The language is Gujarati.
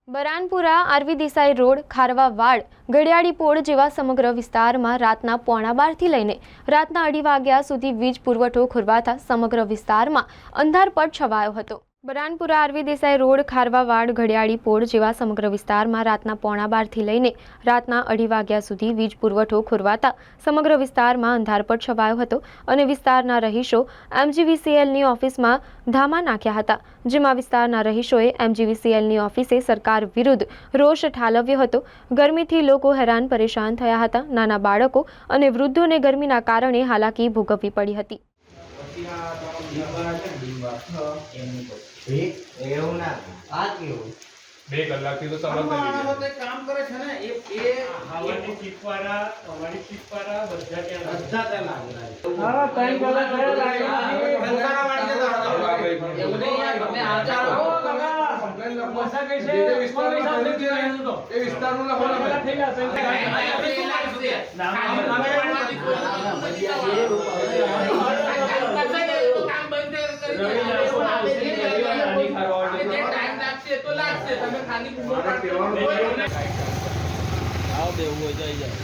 બરાનપુરા આરવી દેસાઈ રોડ, ખારવાવાડ, ઘડિયાળી પોળ જેવા સમગ્ર વિસ્તારમાં રાતના 11:15થી લઈને રાતના 2:30 વાગ્યા સુધી વીજ પુરવઠો ખોરવાતા સમગ્ર વિસ્તારમાં અંધારપટ છવાયો હતો। બરાનપુરા આરવી દેસાઈ રોડ, ખારવાવાડ, ઘડિયાળી પોળ જેવા સમગ્ર વિસ્તારમાં રાતના 11:15થી લઈને રાતના 2:30 વાગ્યા સુધી વીજ પુરવઠો ખોરવાતા સમગ્ર વિસ્તારમાં અંધારપટ છવાયો હતો અને વિસ્તારના રહીશો MGVCLની ઓફિસમાં ધામા નાખ્યા હતા, જેમાં વિસ્તારના રહીશોએ MGVCLની ઓફિસે સરકાર વિરુદ્ધ રોષ ઠાલવ્યો હતો। ગરમીથી લોકો હેરાન પરેશાન થયા હતા। નાના બાળકો અને વૃદ્ધોને ગરમીના કારણે હાલાકી ભોગવવી પડી હતી। એવું ના આ કેવું 2 કલાકથી તો સમજ નથી કામ કરે છે ને એ હવાની ચીપવાળા બધા ત્યાં લાગેલા છે। હા 3 કલાક થયા લાગે એવું નહીં યાર તમે આ જાઓ લગા કમ્પ્લેન લખો સા કઈ છે એ વિસ્તારનું લખો ને થઈ आओ देવું હોય જઈ જાય।